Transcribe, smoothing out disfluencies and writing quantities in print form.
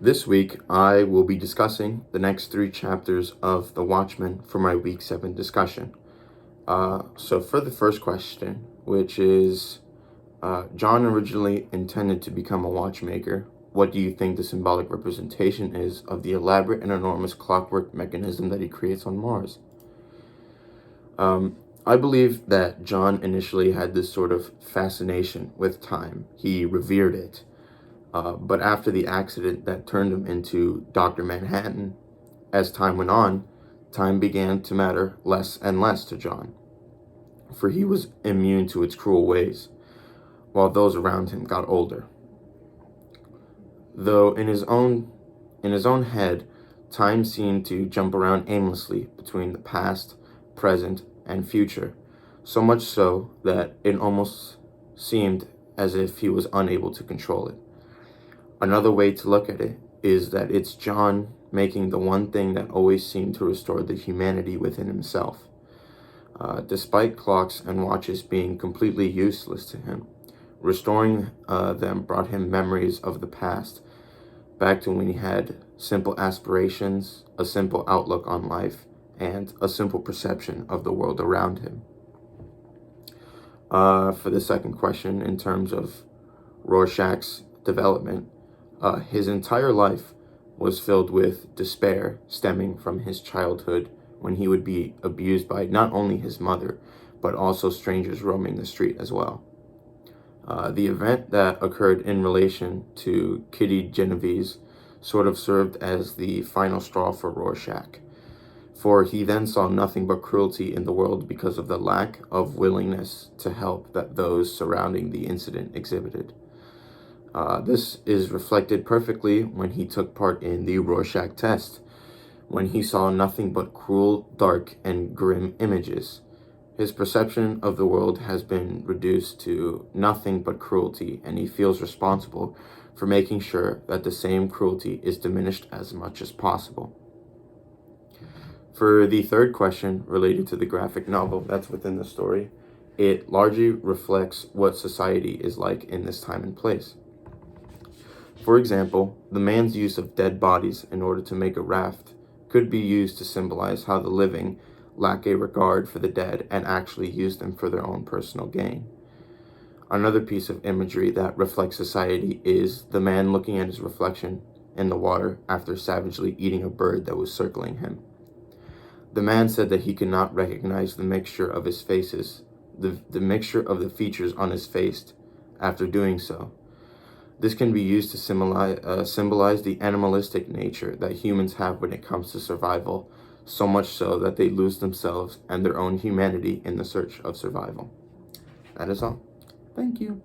This week, I will be discussing the next 3 chapters of The Watchmen for my Week 7 discussion. So for the first question, which is, John originally intended to become a watchmaker. What do you think the symbolic representation is of the elaborate and enormous clockwork mechanism that he creates on Mars? I believe that John initially had this sort of fascination with time. He revered it. But after the accident that turned him into Dr. Manhattan, as time went on, time began to matter less and less to John, for he was immune to its cruel ways, while those around him got older. Though in his own head, time seemed to jump around aimlessly between the past, present, and future, so much so that it almost seemed as if he was unable to control it. Another way to look at it is that it's John making the one thing that always seemed to restore the humanity within himself. Despite clocks and watches being completely useless to him, restoring them brought him memories of the past, back to when he had simple aspirations, a simple outlook on life, and a simple perception of the world around him. For the second question, in terms of Rorschach's development, his entire life was filled with despair stemming from his childhood when he would be abused by not only his mother, but also strangers roaming the street as well. The event that occurred in relation to Kitty Genovese sort of served as the final straw for Rorschach, for he then saw nothing but cruelty in the world because of the lack of willingness to help that those surrounding the incident exhibited. This is reflected perfectly when he took part in the Rorschach test, when he saw nothing but cruel, dark, and grim images. His perception of the world has been reduced to nothing but cruelty, and he feels responsible for making sure that the same cruelty is diminished as much as possible. For the third question related to the graphic novel that's within the story, it largely reflects what society is like in this time and place. For example, the man's use of dead bodies in order to make a raft could be used to symbolize how the living lack a regard for the dead and actually use them for their own personal gain. Another piece of imagery that reflects society is the man looking at his reflection in the water after savagely eating a bird that was circling him. The man said that he could not recognize the mixture of his faces, the mixture of the features on his face after doing so. This can be used to symbolize the animalistic nature that humans have when it comes to survival, so much so that they lose themselves and their own humanity in the search of survival. That is all. Thank you.